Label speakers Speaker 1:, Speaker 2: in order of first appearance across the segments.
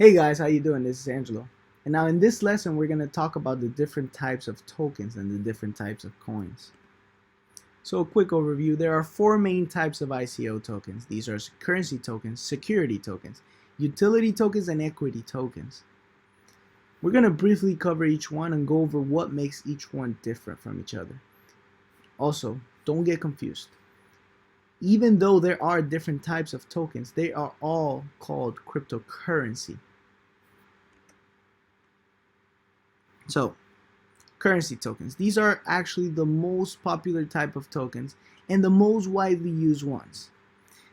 Speaker 1: Hey guys, how you doing? This is Angelo. And now in this lesson, we're going to talk about the different types of tokens and the different types of coins. So a quick overview, there are four main types of ICO tokens. These are currency tokens, security tokens, utility tokens, and equity tokens. We're going to briefly cover each one and go over what makes each one different from each other. Also, don't get confused. Even though there are different types of tokens, they are all called cryptocurrency. So, currency tokens. These are actually the most popular type of tokens and the most widely used ones.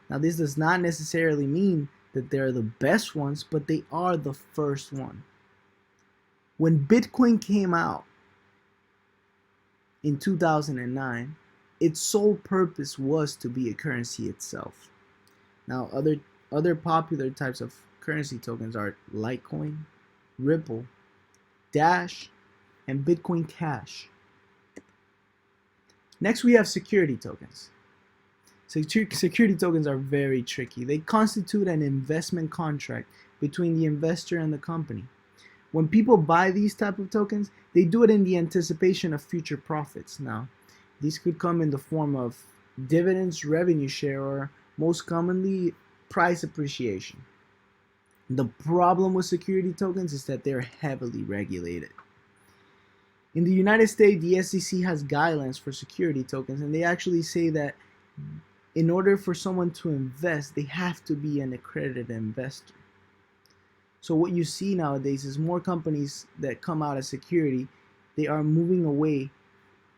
Speaker 1: Now, this does not necessarily mean that they're the best ones, but they are the first one. When Bitcoin came out in 2009, its sole purpose was to be a currency itself. Now, other popular types of currency tokens are Litecoin, Ripple, Dash, and Bitcoin Cash. Next, we have security tokens. Security tokens are very tricky. They constitute an investment contract between the investor and the company. When people buy these type of tokens, they do it in the anticipation of future profits. Now, these could come in the form of dividends, revenue share, or most commonly, price appreciation. The problem with security tokens is that they're heavily regulated. In the United States, the SEC has guidelines for security tokens, and they actually say that in order for someone to invest, they have to be an accredited investor. So what you see nowadays is more companies that come out as security, they are moving away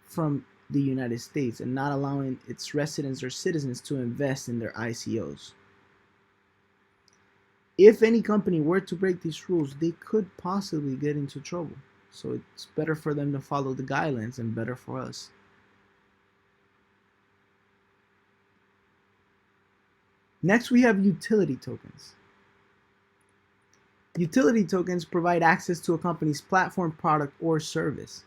Speaker 1: from the United States and not allowing its residents or citizens to invest in their ICOs. If any company were to break these rules, they could possibly get into trouble. So it's better for them to follow the guidelines and better for us. Next, we have utility tokens. Utility tokens provide access to a company's platform, product, or service.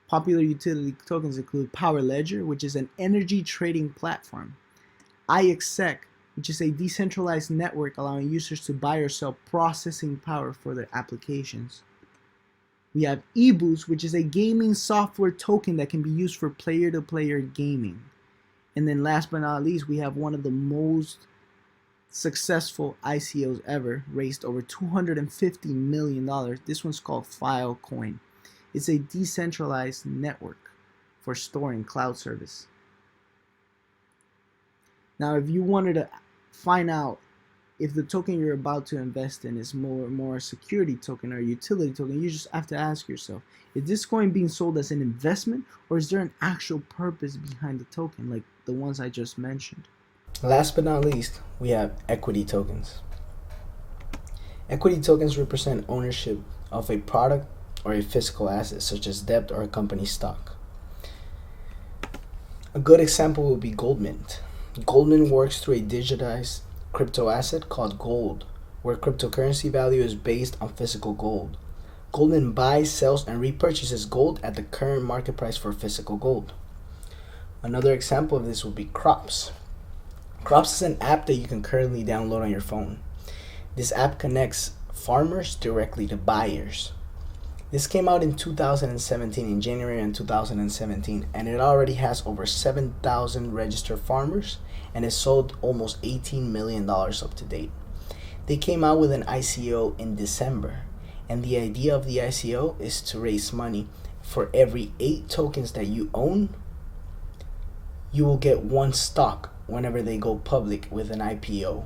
Speaker 1: Popular utility tokens include Power Ledger, which is an energy trading platform, IXSEC, which is a decentralized network allowing users to buy or sell processing power for their applications. We have eBoost, which is a gaming software token that can be used for player-to-player gaming. And then last but not least, we have one of the most successful ICOs ever, raised over $250 million. This one's called Filecoin. It's a decentralized network for storing cloud service. Now, if you wanted to find out if the token you're about to invest in is more a security token or a utility token, you just have to ask yourself, is this coin being sold as an investment, or is there an actual purpose behind the token, like the ones I just mentioned?
Speaker 2: Last but not least, we have equity tokens. Equity tokens represent ownership of a product or a physical asset, such as debt or a company's stock. A good example would be Goldmint. Goldmint works through a digitized crypto asset called gold, where cryptocurrency value is based on physical gold. Goldmint buys, sells, and repurchases gold at the current market price for physical gold. Another example of this would be Crops. Crops is an app that you can currently download on your phone. This app connects farmers directly to buyers. This came out in 2017, in January in 2017, and it already has over 7,000 registered farmers and has sold almost $18 million up to date. They came out with an ICO in December, and the idea of the ICO is to raise money. For every 8 tokens that you own, you will get 1 stock whenever they go public with an IPO.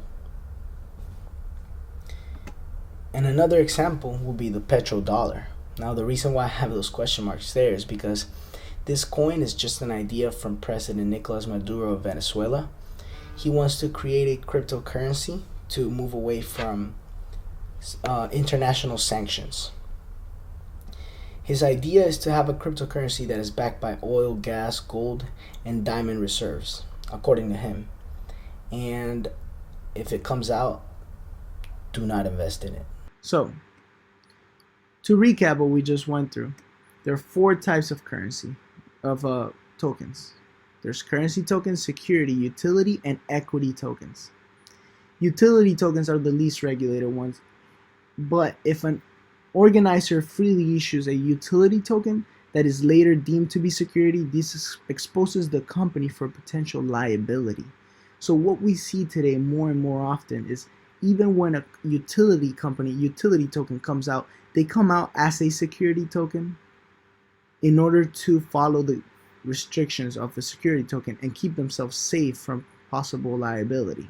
Speaker 2: And another example would be the petrodollar. Now, the reason why I have those question marks there is because this coin is just an idea from President Nicolas Maduro of Venezuela. He wants to create a cryptocurrency to move away from international sanctions. His idea is to have a cryptocurrency that is backed by oil, gas, gold, and diamond reserves, according to him. And if it comes out, do not invest in it.
Speaker 1: So, to recap what we just went through, there are 4 types of tokens. There's currency tokens, security, utility, and equity tokens. Utility tokens are the least regulated ones. But if an organizer freely issues a utility token that is later deemed to be security, this exposes the company for potential liability. So what we see today more and more often is, even when a utility token comes out, they come out as a security token in order to follow the restrictions of a security token and keep themselves safe from possible liability.